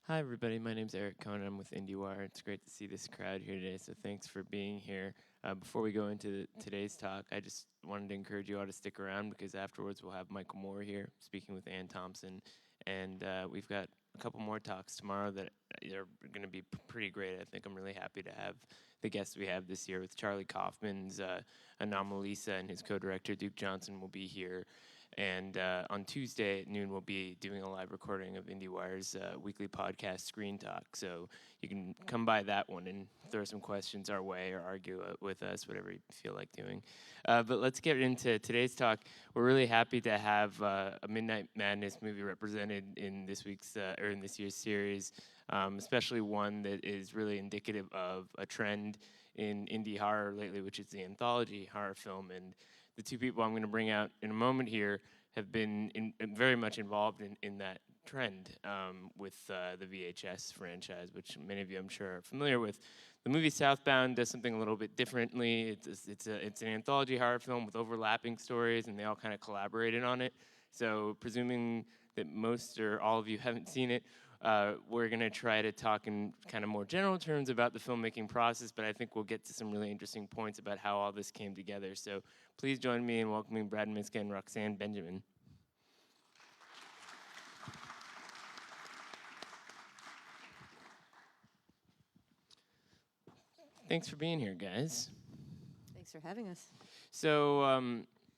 Hi, everybody. My name's Eric Cohn. I'm with IndieWire. It's great to see this crowd here today, so thanks for being here. Before we go into today's talk, I just wanted to encourage you all to stick around because afterwards we'll have Michael Moore here speaking with Ann Thompson, and we've got a couple more talks tomorrow that are going to be pretty great. I think I'm really happy to have the guests we have this year with Charlie Kaufman's Anomalisa, and his co-director Duke Johnson will be here. And on Tuesday at noon, we'll be doing a live recording of IndieWire's weekly podcast, Screen Talk. So you can come by that one and throw some questions our way or argue with us, whatever you feel like doing. But let's get into today's talk. We're really happy to have a Midnight Madness movie represented in this week's or in this year's series, especially one that is really indicative of a trend in indie horror lately, which is the anthology horror film. And the two people I'm going to bring out in a moment here have been very much involved in that trend with the VHS franchise, which many of you I'm sure are familiar with. The movie Southbound does something a little bit differently. It's an anthology horror film with overlapping stories, and they all kind of collaborated on it. So presuming that most or all of you haven't seen it, we're going to try to talk in kind of more general terms about the filmmaking process, but I think we'll get to some really interesting points about how all this came together. So please join me in welcoming Brad Miska and Roxanne Benjamin. Thanks for being here, guys. Thanks for having us. So,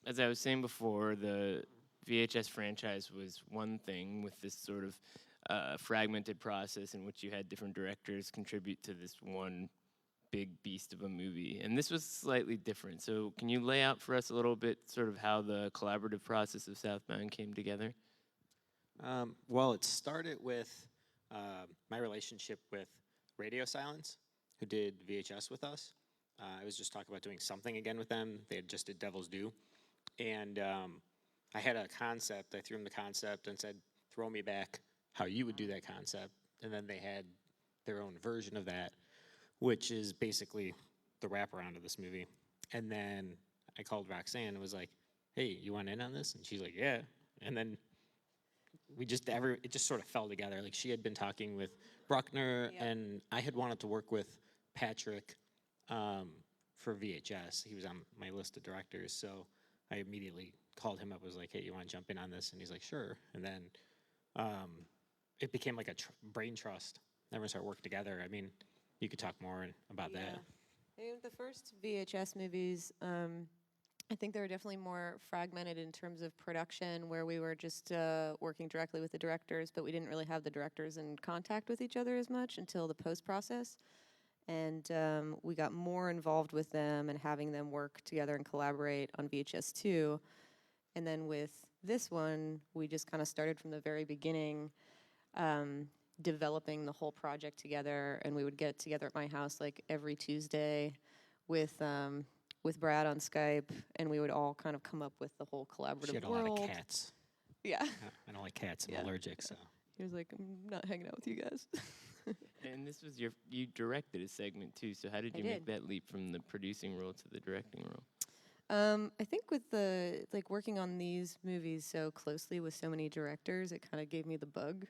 as I was saying before, the VHS franchise was one thing with this sort of fragmented process in which you had different directors contribute to this one big beast of a movie. And this was slightly different. So can you lay out for us a little bit sort of how the collaborative process of Southbound came together? Well, it started with my relationship with Radio Silence, who did VHS with us. I was just talking about doing something again with them. They had just did Devil's Due. And I had a concept. I threw them the concept and said, throw me back how you would do that concept. And then they had their own version of that, which is basically the wraparound of this movie. And then I called Roxanne and was like, hey, you want in on this? And she's like, yeah. And then it just sort of fell together. Like, she had been talking with Bruckner, and I had wanted to work with Patrick for VHS. He was on my list of directors, so I immediately called him up. Was like, hey, you want to jump in on this? And he's like, sure. And then it became like a brain trust. Everyone started working together. I mean, you could talk more about that. The first VHS movies, I think they were definitely more fragmented in terms of production, where we were just working directly with the directors, but we didn't really have the directors in contact with each other as much until the post-process. And we got more involved with them and having them work together and collaborate on VHS 2. And then with this one, we just kind of started from the very beginning, developing the whole project together. And we would get together at my house like every Tuesday with Brad on Skype, and we would all kind of come up with the whole collaborative She had a world. lot of cats. Yeah. I don't like cats. I'm allergic, so. He was like, I'm not hanging out with you guys. And this was you directed a segment too, so how did you make that leap from the producing role to the directing role? I think with the working on these movies so closely with so many directors, it kind of gave me the bug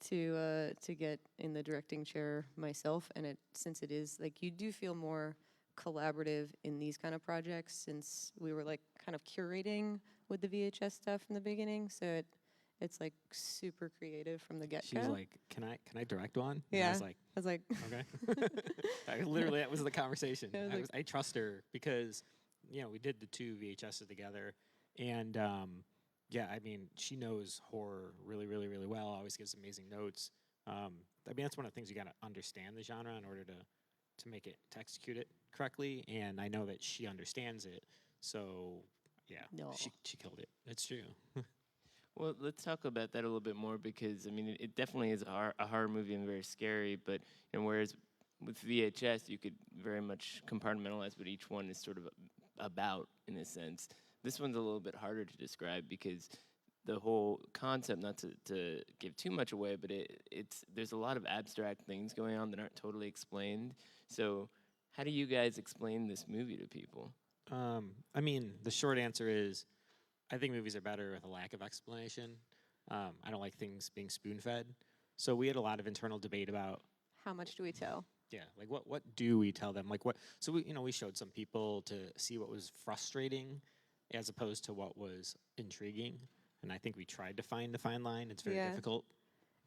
to get in the directing chair myself. And since it is like, you do feel more collaborative in these kind of projects, since we were like kind of curating with the VHS stuff from the beginning. So it's like super creative from the get-go. She was like, can I direct one? Yeah. And I was like, okay. Literally, that was the conversation. I trust her because, we did the two VHSs together. And, I mean, she knows horror really, really, really well, always gives amazing notes. I mean, that's one of the things you got to understand the genre in order to make it, to execute it correctly. And I know that she understands it. So, she killed it. It's true. Well, let's talk about that a little bit more because, I mean, it definitely is a horror movie and very scary, but whereas with VHS, you could very much compartmentalize what each one is sort of about, in a sense. This one's a little bit harder to describe because the whole concept, not to give too much away, but there's a lot of abstract things going on that aren't totally explained. So how do you guys explain this movie to people? I mean, the short answer is, I think movies are better with a lack of explanation. I don't like things being spoon-fed. So we had a lot of internal debate about, How much do we tell? yeah, like what do we tell them? Like what? So we showed some people to see what was frustrating, as opposed to what was intriguing. And I think we tried to find the fine line. It's very Yeah. difficult.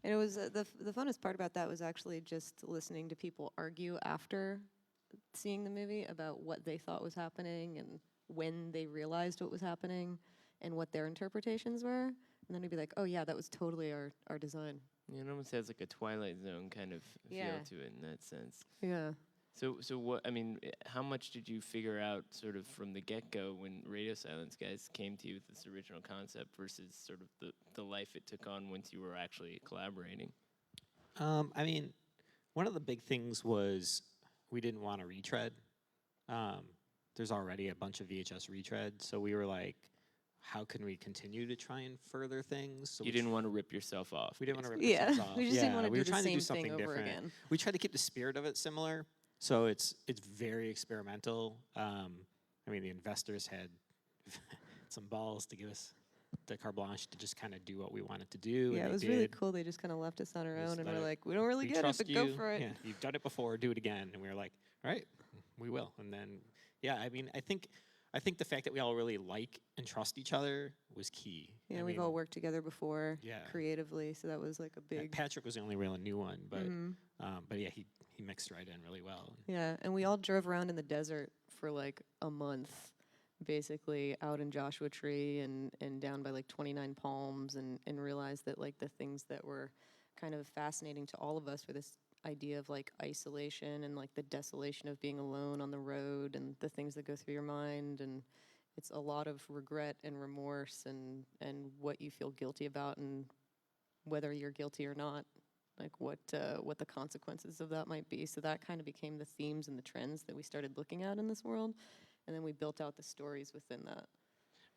And it was the funnest part about that was actually just listening to people argue after seeing the movie about what they thought was happening and when they realized what was happening and what their interpretations were. And then we'd be like, oh yeah, that was totally our design. Yeah, it almost has like a Twilight Zone kind of Yeah. feel to it in that sense. Yeah. So what? I mean, how much did you figure out sort of from the get-go when Radio Silence guys came to you with this original concept versus sort of the life it took on once you were actually collaborating? I mean, one of the big things was we didn't want to retread. There's already a bunch of VHS retread, so we were like, how can we continue to try and further things? So You didn't want to rip yourself off. We didn't want to rip Yeah. ourselves off. We just didn't want to we do were the trying same to do thing something over different. again. We tried to keep the spirit of it similar, so it's very experimental. I mean, the investors had some balls to give us the carte blanche to just kind of do what we wanted to do. Yeah, and it was they really did. cool. They just kind of left us on our Just own, and let we're it- like, we don't really We get it, trust but you. go for it. Yeah, you've done it before. Do it again. And we were like, all right, we will. And then, yeah, I mean, I think the fact that we all really like and trust each other was key. Yeah, I we've mean, all worked together before Yeah. creatively, so that was like a big. Patrick was the only real new one, Mhm. but yeah, he mixed right in really well. Yeah, and we all drove around in the desert for like a month, basically out in Joshua Tree and down by like 29 Palms, and realized that like the things that were kind of fascinating to all of us were this idea of like isolation and like the desolation of being alone on the road and the things that go through your mind, and it's a lot of regret and remorse and what you feel guilty about and whether you're guilty or not, like what the consequences of that might be. So that kind of became the themes and the trends that we started looking at in this world, and then we built out the stories within that.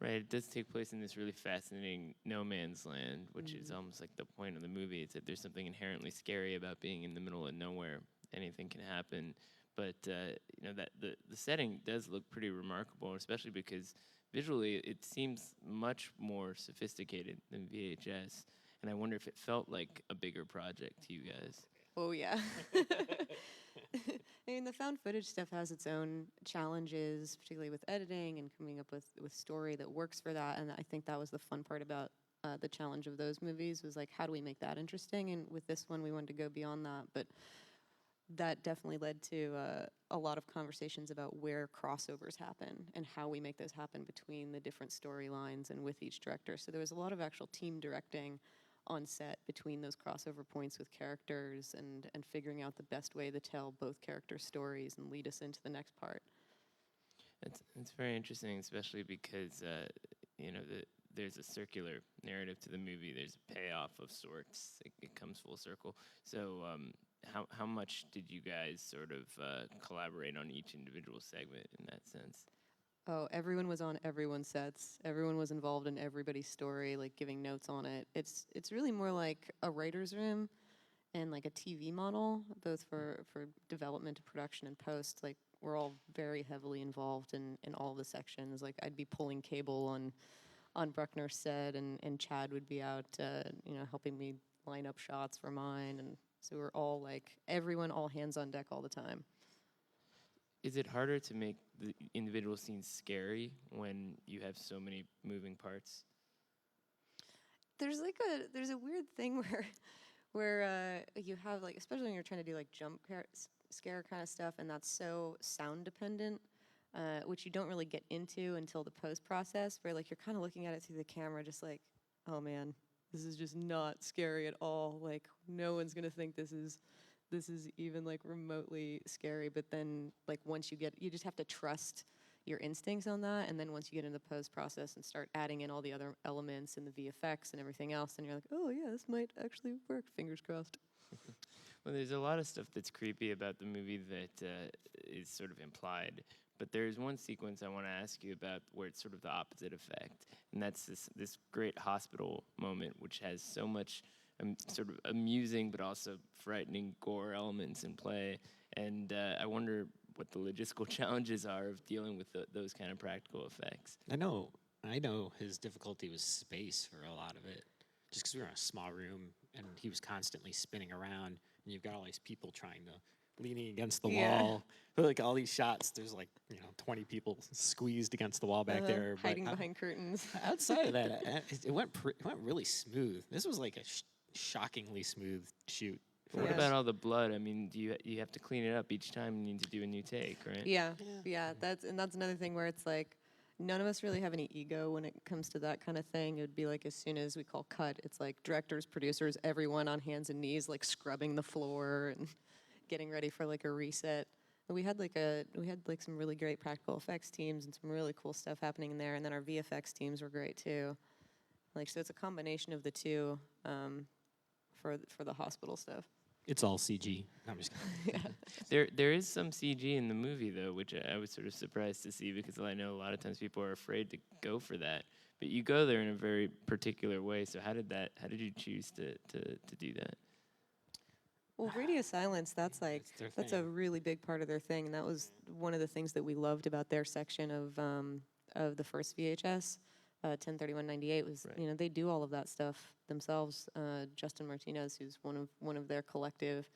Right, it does take place in this really fascinating no man's land, which is almost like the point of the movie. It's that there's something inherently scary about being in the middle of nowhere. Anything can happen, but you know that the setting does look pretty remarkable, especially because visually it seems much more sophisticated than VHS. And I wonder if it felt like a bigger project to you guys. Oh yeah. I mean, the found footage stuff has its own challenges, particularly with editing and coming up with story that works for that. And I think that was the fun part about the challenge of those movies was like, how do we make that interesting? And with this one, we wanted to go beyond that. But that definitely led to a lot of conversations about where crossovers happen and how we make those happen between the different storylines and with each director. So there was a lot of actual team directing on set between those crossover points with characters and figuring out the best way to tell both characters' stories and lead us into the next part. It's very interesting, especially because you know there's a circular narrative to the movie. There's a payoff of sorts. It comes full circle. So how much did you guys sort of collaborate on each individual segment in that sense? Oh, everyone was on everyone's sets. Everyone was involved in everybody's story, like giving notes on it. It's really more like a writer's room and like a TV model, both for development to production and post. Like we're all very heavily involved in all the sections. Like I'd be pulling cable on Bruckner's set, and Chad would be out, helping me line up shots for mine. And so we're all like everyone, all hands on deck all the time. Is it harder to make the individual scenes scary when you have so many moving parts? There's a weird thing where you have like, especially when you're trying to do like jump scare kind of stuff, and that's so sound dependent, which you don't really get into until the post process, where like you're kind of looking at it through the camera, just like, oh man, this is just not scary at all. Like no one's gonna think this is even like remotely scary. But then like once you just have to trust your instincts on that, and then once you get into the post process and start adding in all the other elements and the VFX and everything else, then you're like, oh yeah, this might actually work, fingers crossed. Well, there's a lot of stuff that's creepy about the movie that is sort of implied. But there's one sequence I want to ask you about where it's sort of the opposite effect, and that's this great hospital moment, which has so much sort of amusing but also frightening gore elements in play. And I wonder what the logistical challenges are of dealing with those kind of practical effects. I know his difficulty was space for a lot of it, just because we were in a small room and he was constantly spinning around, and you've got all these people trying to leaning against the Yeah. wall. Like all these shots, there's like 20 people squeezed against the wall back there. But hiding behind curtains. outside of that, it went really smooth. This was like a shockingly smooth shoot. What Yeah. about all the blood? I mean, do you have to clean it up each time? You need to do a new take, right? Yeah, yeah. That's another thing where it's like none of us really have any ego when it comes to that kind of thing. It would be like as soon as we call cut, it's like directors, producers, everyone on hands and knees, like scrubbing the floor and getting ready for like a reset. And we had like some really great practical effects teams and some really cool stuff happening in there. And then our VFX teams were great too. Like so, it's a combination of the two for the hospital stuff. It's all CG. I'm just kidding. There is some CG in the movie though, which I was sort of surprised to see because I know a lot of times people are afraid to go for that. But you go there in a very particular way. So how did you choose to do that? Well, radio silence, that's like, their that's a thing. really big part of their thing. And that was one of the things that we loved about their section of the first VHS, 103198 was, Right. they do all of that stuff themselves. Justin Martinez, who's one of their collective,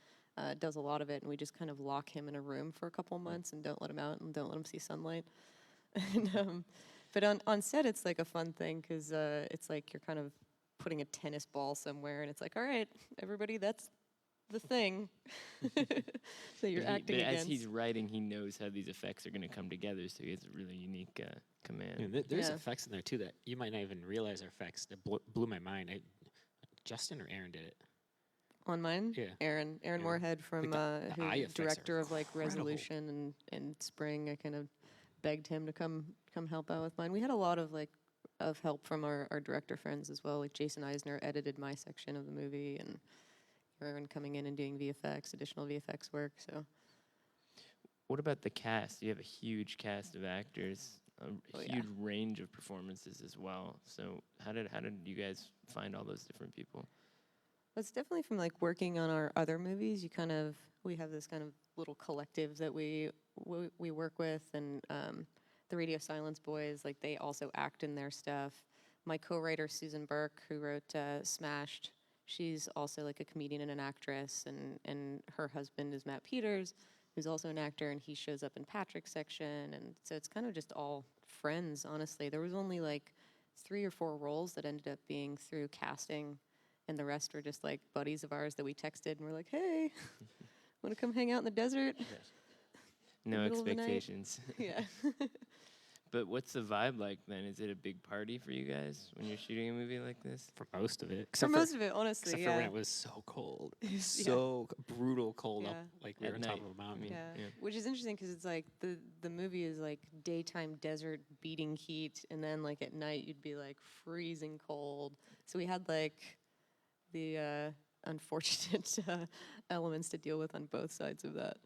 does a lot of it. And we just kind of lock him in a room for a couple months and don't let him out and don't let him see sunlight. And, but on set, it's like a fun thing because it's like you're kind of putting a tennis ball somewhere and it's like, all right, everybody, that's the thing that you're acting but as against. he's writing, he knows how these effects are going to come together, so he has a really unique command. There's Yeah. effects in there too that you might not even realize are effects. That blew my mind. Justin or Aaron did it. On mine, Yeah. Aaron Moorhead from the who eye effects are director of like incredible. Resolution and Spring. I kind of begged him to come help out with mine. We had a lot of help from our director friends as well. Like Jason Eisner edited my section of the movie, and Aaron coming in and doing additional VFX work. So What about the cast? You have a huge cast of actors, a Oh, yeah. huge range of performances as well. So how did you guys find all those different people? it's definitely from like working on our other movies. We have this kind of little collective that we work with, and the Radio Silence boys, like they also act in their stuff. My co-writer Susan Burke, who wrote Smashed, she's also like a comedian and an actress, and her husband is Matt Peters, who's also an actor, and he shows up in Patrick's section, and so it's kind of just all friends, honestly. There was only like 3 or 4 roles that ended up being through casting, and the rest were just like buddies of ours that we texted, and we're like, hey, want to come hang out in the desert? No middle of the night. expectations. Yeah. But what's the vibe like then? Is it a big party for you guys when you're shooting a movie like this? For most of it. For most of it, honestly, Except yeah. for when it was so cold. Yeah. So brutal cold up, Yeah. like we At were on top night, of a mountain. I mean, Yeah. yeah. Which is interesting because it's like the movie is like daytime desert beating heat, and then like at night you'd be like freezing cold. So we had like the unfortunate elements to deal with on both sides of that.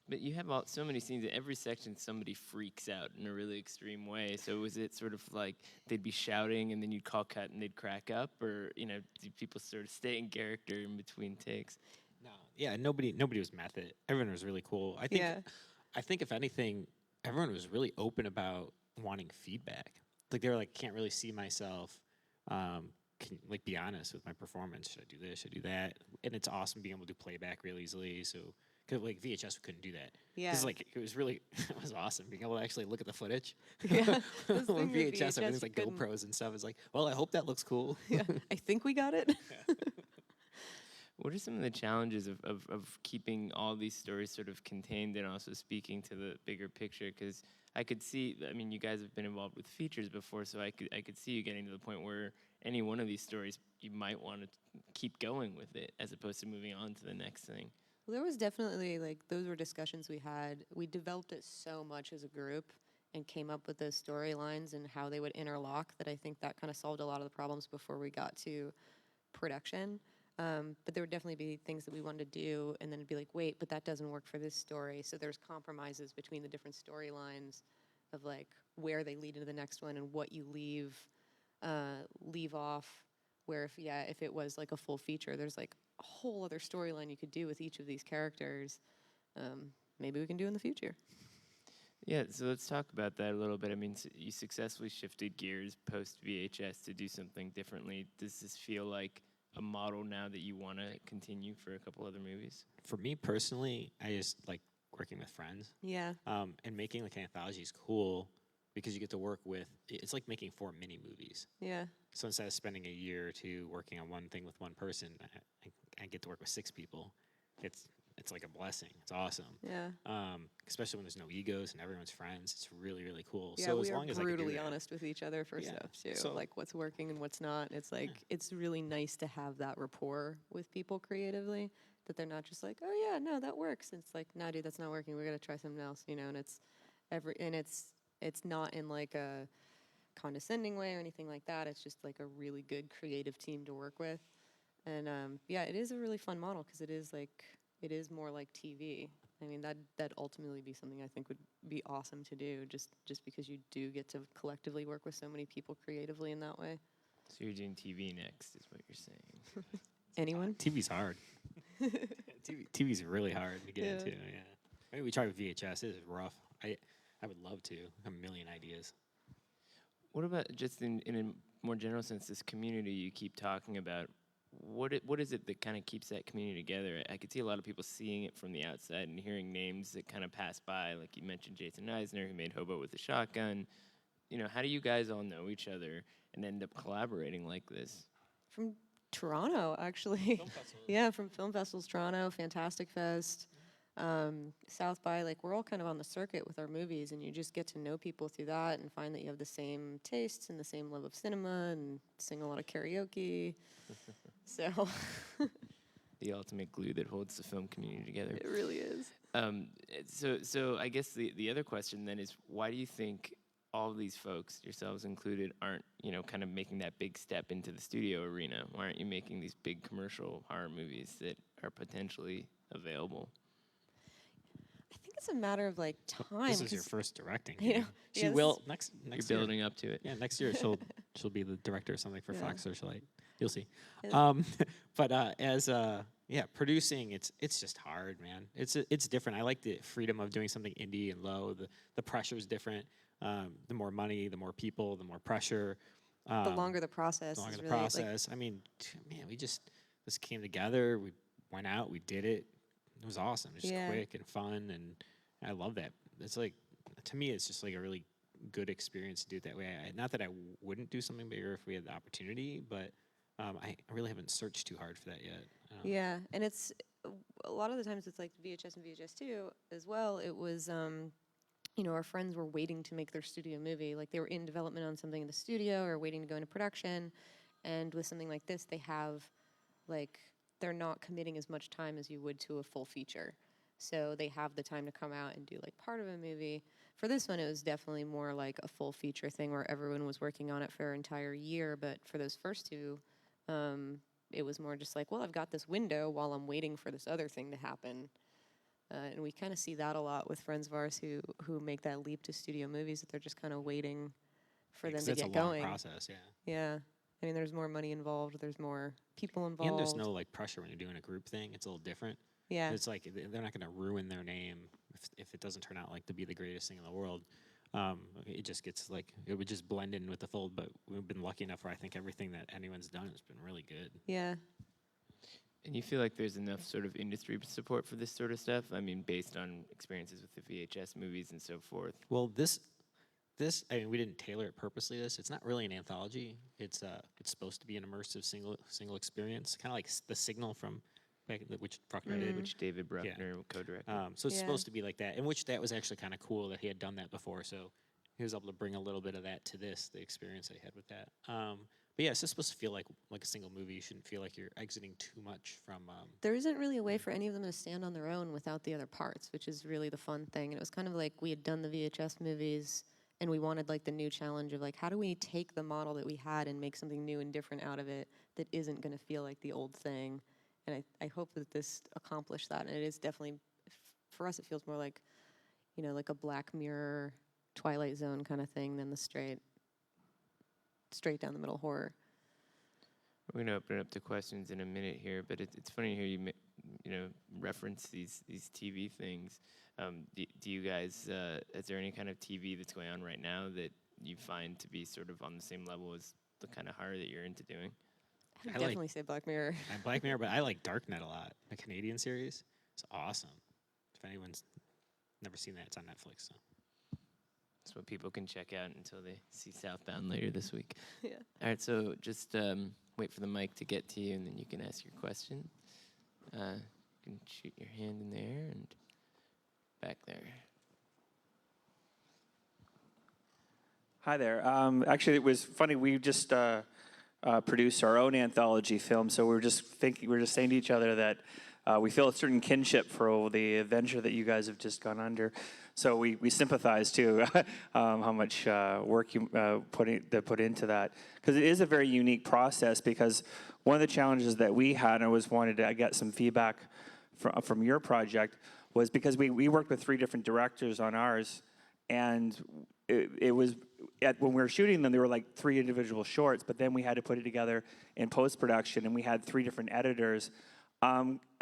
But you have so many scenes. In every section, somebody freaks out in a really extreme way. So was it sort of like they'd be shouting and then you'd call cut and they'd crack up? Or, do people sort of stay in character in between takes? No, yeah, nobody was method. Everyone was really cool. I think if anything, everyone was really open about wanting feedback. Like they were like, can't really see myself. Can be honest with my performance. Should I do this? Should I do that? And it's awesome being able to do playback real easily. So. Because VHS we couldn't do that. Yeah. Because it was awesome being able to actually look at the footage. Yeah. On Those things with VHS, everything's like couldn't- GoPros and stuff. It's like, well, I hope that looks cool. Yeah. I think we got it. What are some of the challenges of keeping all these stories sort of contained and also speaking to the bigger picture? Because I could see, you guys have been involved with features before, so I could see you getting to the point where any one of these stories, you might want to keep going with it as opposed to moving on to the next thing. Well, there was definitely, those were discussions we had. We developed it so much as a group and came up with those storylines and how they would interlock that I think that kind of solved a lot of the problems before we got to production. But there would definitely be things that we wanted to do, and then it'd be like, wait, but that doesn't work for this story. So there's compromises between the different storylines of, where they lead into the next one and what you leave off. Where if it was, a full feature, there's, a whole other storyline you could do with each of these characters. Maybe we can do in the future. Yeah, so let's talk about that a little bit. You successfully shifted gears post VHS to do something differently. Does this feel like a model now that you want to continue for a couple other movies? For me personally, I just like working with friends. Yeah. And making like an anthology is cool because you get to work with. It's like making 4 mini movies. Yeah. So instead of spending a year or two working on one thing with one person, I get to work with 6 people. It's like a blessing. It's awesome. Yeah. Especially when there's no egos and everyone's friends. It's really, really cool. Yeah, so we as are long as I can do brutally that, honest with each other for Yeah, stuff too. so- Like what's working and what's not. It's like it's really nice to have that rapport with people creatively. That they're not just like, oh yeah, no, that works. It's like, no, dude, that's not working. We're gonna try something else, you know. And it's not in like a condescending way or anything like that. It's just like a really good creative team to work with. And yeah, it is a really fun model because it is more like TV. I mean, that'd ultimately be something I think would be awesome to do, just because you do get to collectively work with so many people creatively in that way. So you're doing TV next, is what you're saying. Anyone? TV's hard. TV's really hard to get Yeah. into. Yeah. I mean, we tried with VHS. It is rough. I would love to. I have a million ideas. What about just in a more general sense, this community you keep talking about? What is it that kind of keeps that community together? I could see a lot of people seeing it from the outside and hearing names that kind of pass by, like you mentioned Jason Eisner, who made Hobo with a Shotgun. You know, how do you guys all know each other and end up collaborating like this? From Toronto, actually. Yeah, from Film Festivals Toronto, Fantastic Fest, South by. Like, we're all kind of on the circuit with our movies, and you just get to know people through that and find that you have the same tastes and the same love of cinema and sing a lot of karaoke. So The ultimate glue that holds the film community together. it really is. So I guess the other question then is, why do you think all of these folks, yourselves included, aren't, you know, kind of making that big step into the studio arena? Why aren't you making these big commercial horror movies that are potentially available? I think it's a matter of like time. This is your 'cause- first directing. You know, gig. yeah, She this will is- next You're year. building up to it. Yeah, next year she'll be the director or something for Yeah. Fox Searchlight. You'll see. Yeah. But as producing, it's just hard, man. It's different. I like the freedom of doing something indie and low. The pressure's different. The more money, the more people, the more pressure. The longer the process. The longer is the really, like, process. I mean, man, this came together. We went out. We did it. It was awesome. Just Yeah. quick and fun, and I love that. It's like, to me, it's just like a really good experience to do it that way. Not that I wouldn't do something bigger if we had the opportunity, but I really haven't searched too hard for that yet. Yeah, and it's a lot of the times it's like VHS and VHS2 as well. It was, you know, our friends were waiting to make their studio movie. Like they were in development on something in the studio or waiting to go into production. And with something like this, they have, like, they're not committing as much time as you would to a full feature. So they have the time to come out and do like part of a movie. For this one, it was definitely more like a full feature thing where everyone was working on it for an entire year. But for those first two, it was more just like, well, I've got this window while I'm waiting for this other thing to happen. And we kind of see that a lot with friends of ours who make that leap to studio movies, that they're just kind of waiting for them to It's get a long going. process, yeah. Yeah. I mean, there's more money involved. There's more people involved. And there's no like pressure when you're doing a group thing. It's a little different. Yeah. It's like they're not going to ruin their name if it doesn't turn out like to be the greatest thing in the world. It just gets like, it would just blend in with the fold. But we've been lucky enough where I think everything that anyone's done has been really good. Yeah. And you feel like there's enough sort of industry support for this sort of stuff? I mean, based on experiences with the VHS movies and so forth. Well, this I mean, we didn't tailor it purposely. It's not really an anthology. It's supposed to be an immersive single experience, kind of like The Signal from back, which Bruckner did. Which David Bruckner co-directed. So it's Yeah. supposed to be like that, and which that was actually kind of cool that he had done that before. So he was able to bring a little bit of that to this, the experience I had with that. But yeah, it's just supposed to feel like a single movie. You shouldn't feel like you're exiting too much from. There isn't really a way for any of them to stand on their own without the other parts, which is really the fun thing. And it was kind of like we had done the VHS movies, and we wanted like the new challenge of like, how do we take the model that we had and make something new and different out of it that isn't going to feel like the old thing? And I hope that this accomplished that. And it is definitely, for us, it feels more like, you know, like a Black Mirror, Twilight Zone kind of thing than the straight down the middle horror. We're going to open it up to questions in a minute here, but it's funny to hear you reference these TV things. Do you guys, is there any kind of TV that's going on right now that you find to be sort of on the same level as the kind of horror that you're into doing? I Definitely say Black Mirror. Black Mirror, but I like Darknet a lot. The Canadian series. It's awesome. If anyone's never seen that, it's on Netflix. So. That's what people can check out until they see Southbound later this week. Yeah. All right, so just wait for the mic to get to you, and then you can ask your question. You can shoot your hand in there and back there. Hi there. Actually, it was funny. We just produced our own anthology film, so we were just saying to each other that we feel a certain kinship for the adventure that you guys have just gone under. So we sympathize too, how much work you put into that, because it is a very unique process. Because one of the challenges that we had, and I always wanted to get some feedback from your project, was because we worked with 3 different directors on ours, and it was when we were shooting them, they were like 3 individual shorts, but then we had to put it together in post-production, and we had 3 different editors.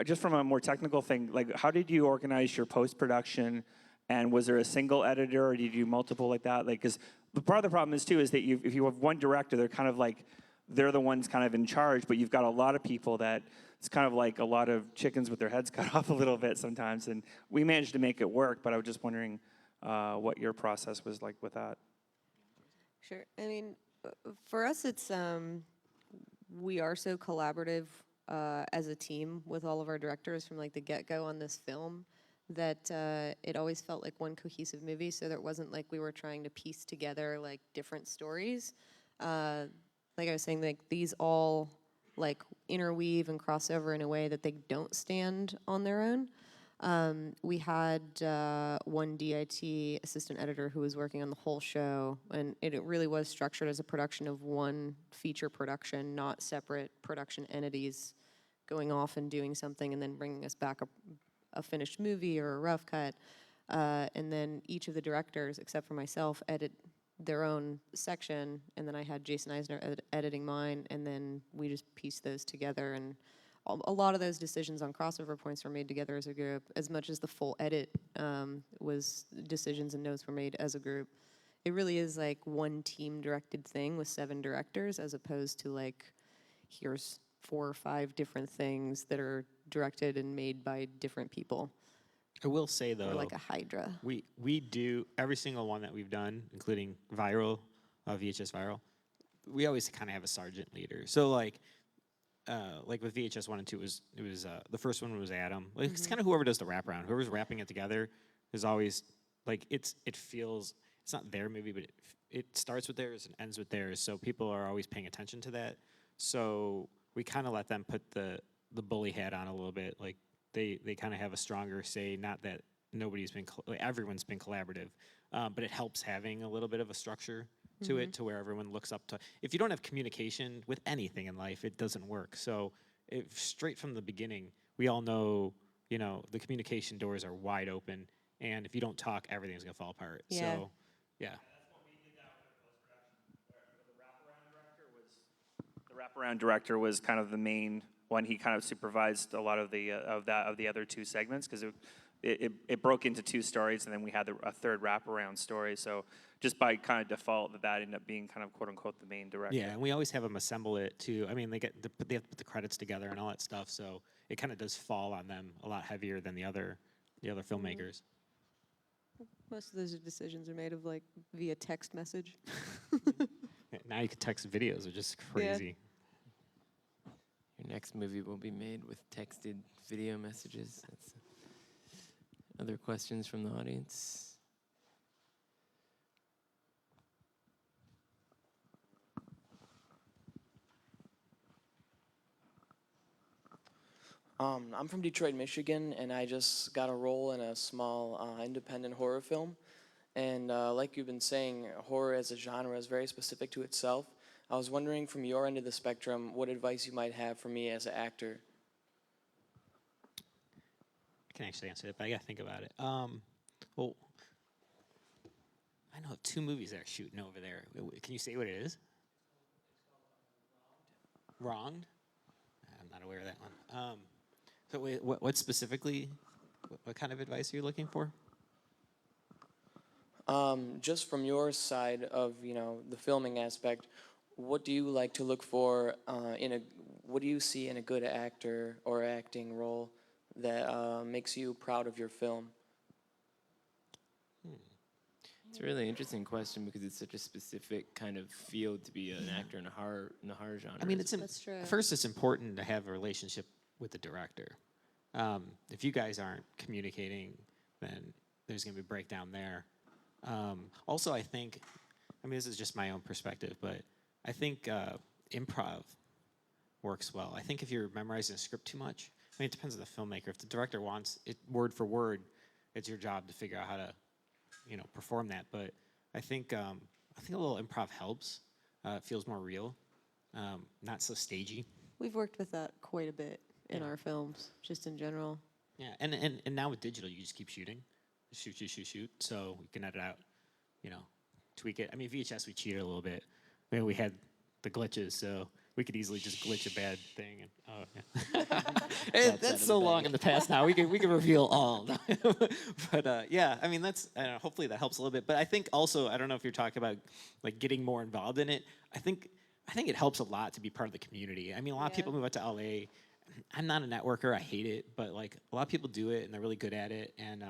Just from a more technical thing, like how did you organize your post-production, and was there a single editor, or did you do multiple like that? Like, because part of the problem is too is that if you have one director, they're kind of like, they're the ones kind of in charge, but you've got a lot of people that it's kind of like a lot of chickens with their heads cut off a little bit sometimes, and we managed to make it work, but I was just wondering what your process was like with that. Sure. I mean, for us, it's we are so collaborative as a team with all of our directors from like the get-go on this film that it always felt like one cohesive movie. So there wasn't like we were trying to piece together like different stories. Like I was saying, like these all like interweave and cross over in a way that they don't stand on their own. We had one DIT assistant editor who was working on the whole show, and it really was structured as a production of one feature production, not separate production entities going off and doing something and then bringing us back a finished movie or a rough cut. And then each of the directors, except for myself, edit their own section, and then I had Jason Eisner editing mine, and then we just pieced those together. And a lot of those decisions on crossover points were made together as a group, as much as the full edit was decisions and notes were made as a group. It really is like one team-directed thing with 7 directors, as opposed to like, here's 4 or 5 different things that are directed and made by different people. I will say though, or like a Hydra. We do every single one that we've done, including viral, VHS viral. We always kind of have a sergeant leader. So like with VHS 1 and 2, it was the first one was Adam. Like it's kind of whoever does the wraparound, whoever's wrapping it together is always like it feels it's not their movie, but it starts with theirs and ends with theirs. So people are always paying attention to that. So we kind of let them put the bully hat on a little bit. Like they kind of have a stronger say. Not that nobody's been everyone's been collaborative, but it helps having a little bit of a structure to it, to where everyone looks up to. If you don't have communication with anything in life, it doesn't work. So straight from the beginning, we all know, the communication doors are wide open, and if you don't talk, everything's gonna fall apart. Yeah. So, yeah. That's what we did that with post-production. The wraparound director was kind of the main one. He kind of supervised a lot of the other 2 segments, because it broke into 2 stories, and then we had a third wraparound story. So just by kind of default, that ended up being kind of quote unquote the main director. Yeah, and we always have them assemble it too. I mean, they have to put the credits together and all that stuff. So it kind of does fall on them a lot heavier than the other filmmakers. Most of those decisions are made of like via text message. Now you can text videos, which is crazy. Your next movie will be made with texted video messages. Other questions from the audience? I'm from Detroit, Michigan, and I just got a role in a small independent horror film. And like you've been saying, horror as a genre is very specific to itself. I was wondering, from your end of the spectrum, what advice you might have for me as an actor. I can actually answer it, but I gotta think about it. Well, I know 2 movies that are shooting over there. Can you say what it is? Wronged? I'm not aware of that one. So what specifically, what kind of advice are you looking for? Just from your side of the filming aspect, what do you like to look for what do you see in a good actor or acting role that makes you proud of your film? It's a really interesting question because it's such a specific kind of field to be an actor in the horror genre. I mean, it's That's true. first. It's important to have a relationship with the director. If you guys aren't communicating, then there's going to be a breakdown there. Also, I think, I mean, this is just my own perspective, but I think improv works well. I think if you're memorizing a script too much, I mean, it depends on the filmmaker. If the director wants it word for word, it's your job to figure out how to, perform that. But I think a little improv helps. It feels more real, not so stagey. We've worked with that quite a bit in Yeah. our films, just in general. Yeah, and now with digital, you just keep shooting, shoot. So you can edit out, tweak it. I mean, VHS, we cheated a little bit. I mean, we had the glitches, so we could easily just glitch a bad thing. And, oh, yeah. That's so long in the past now. We can reveal all. But yeah, I mean, I don't know, hopefully that helps a little bit. But I think also, I don't know if you're talking about like getting more involved in it. I think it helps a lot to be part of the community. I mean, a lot of people move out to LA. I'm not a networker. I hate it, but like a lot of people do it and they're really good at it. And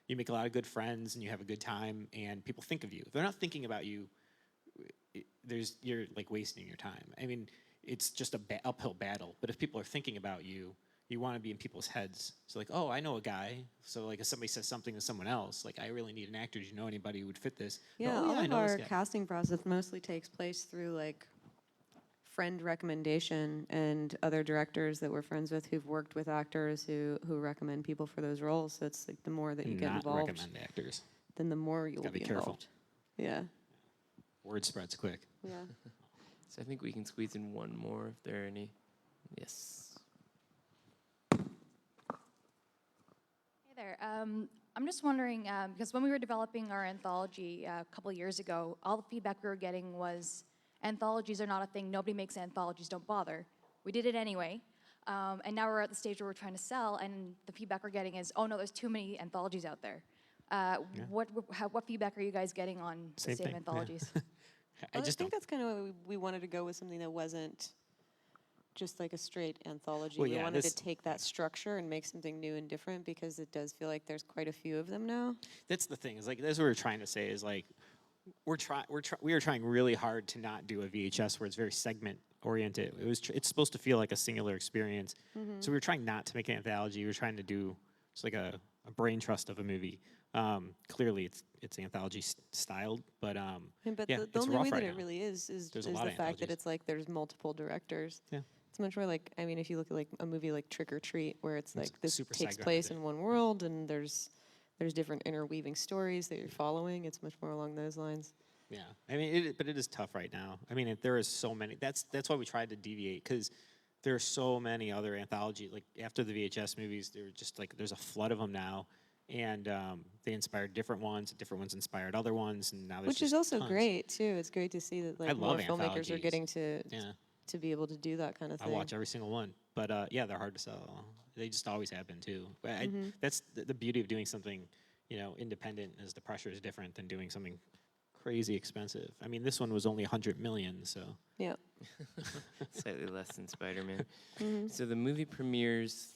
you make a lot of good friends and you have a good time and people think of you. If they're not thinking about you, you're like wasting your time. I mean, it's just a uphill battle. But if people are thinking about you, you want to be in people's heads. So like, oh, I know a guy. So like if somebody says something to someone else, like I really need an actor. Do you know anybody who would fit this? Yeah, Oh, all I of know this our guy. casting process mostly takes place through like friend recommendation and other directors that we're friends with who've worked with actors who recommend people for those roles. So it's like the more that you get Not involved, recommend actors. then the more you'll Gotta be be careful. involved. Yeah, Word spreads quick. yeah. So I think we can squeeze in one more if there are any. Yes. Hey there. I'm just wondering, because when we were developing our anthology a couple of years ago, all the feedback we were getting was anthologies are not a thing. Nobody makes anthologies. Don't bother. We did it anyway. And now we're at the stage where we're trying to sell, and the feedback we're getting is, oh no, there's too many anthologies out there. What feedback are you guys getting on Same the same thing, yeah. anthologies? I Well, just think don't. that's kind of why we wanted to go with something that wasn't just like a straight anthology. Well, we yeah, wanted this- to take that structure and make something new and different because it does feel like there's quite a few of them now. That's the thing. Is like that's what we're trying to say. Is like we are trying really hard to not do a VHS where it's very segment oriented. It's supposed to feel like a singular experience. So we were trying not to make an anthology. We were trying to do just like a brain trust of a movie. Clearly, it's anthology styled, but But yeah, the it's only rough way right that now. it really is There's a the lot of fact that anthologies. it's like there's multiple directors. Yeah. It's much more like, I mean, if you look at like a movie like Trick or Treat, where it's like this super takes segmented. place in one world and there's different interweaving stories that you're following. It's much more along those lines. Yeah, I mean, but it is tough right now. I mean, there is so many. That's why we tried to deviate because there are so many other anthology. Like after the VHS movies, there were just like there's a flood of them now, and they inspired different ones. Different ones inspired other ones, and now there's Which is just also tons. great too. It's great to see that I like more love filmmakers are anthologies. getting to Yeah, be able to do that kind of I thing. watch every single one. But yeah, they're hard to sell. They just always have been too. But Mm-hmm. that's the beauty of doing something, independent. Is the pressure is different than doing something crazy expensive. I mean, this one was only 100 million, so. Yeah. Slightly less than Spider-Man. So the movie premieres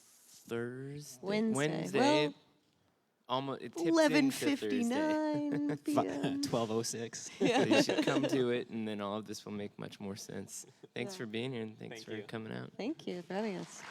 Thursday. Wednesday. Well, Almost. It tips into Thursday. 11:59 p.m. 12:06. So you should come to it, and then all of this will make much more sense. Thanks Yeah. for being here, and thanks Thank for you. coming out. Thank you for having us.